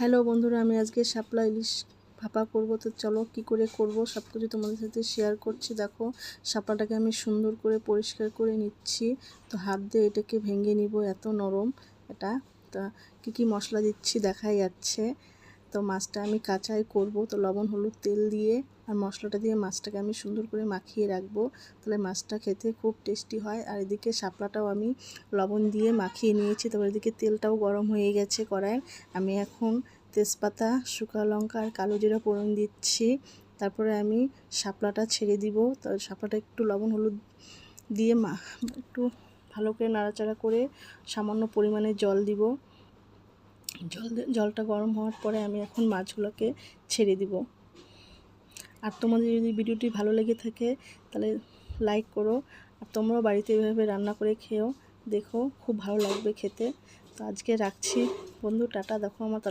Hello বন্ধুরা, আমি আজকে শাপলা ইলিশ ভাপা করব। তো চলো কি করে করব সব কিছু তোমাদের সাথে শেয়ার করছি। দেখো, শাপলাটাকে আমি সুন্দর করে পরিষ্কার করে নিচ্ছি। তো হাত দিয়ে এটাকে ভেঙে নিব, এত নরম এটা। তা কী মশলা দিচ্ছি দেখাই যাচ্ছে। তো মাছটা আমি কাঁচাই করব। তো লবণ হলুদ তেল দিয়ে আর মশলাটা দিয়ে মাছটাকে আমি সুন্দর করে মাখিয়ে রাখবো, তাহলে মাছটা খেতে খুব টেস্টি হয়। আর এদিকে শাপলাটাও আমি লবণ দিয়ে মাখিয়ে নিয়েছি। তারপর এদিকে তেলটাও গরম হয়ে গেছে কড়াইয়ে। আমি এখন তেজপাতা, শুকনো লঙ্কা আর কালো জিরা ফোড়ন দিচ্ছি। তারপরে আমি শাপলাটা ছেড়ে দিব। তো শাপলাটা একটু লবণ হলুদ দিয়ে একটু ভালো করে নাড়াচাড়া করে সামান্য পরিমাণে জল দিব। জলটা গরম হওয়ার পরে আমি এখন মাছগুলোকে ছেড়ে দিব। আর তোমাদের যদি ভিডিওটি ভালো লেগে থাকে তাহলে লাইক করো, আর তোমরাও বাড়িতে এভাবে রান্না করে খেও, দেখো খুব ভালো লাগবে খেতে। তো আজকে রাখছি বন্ধু, টাটা। দেখো আমার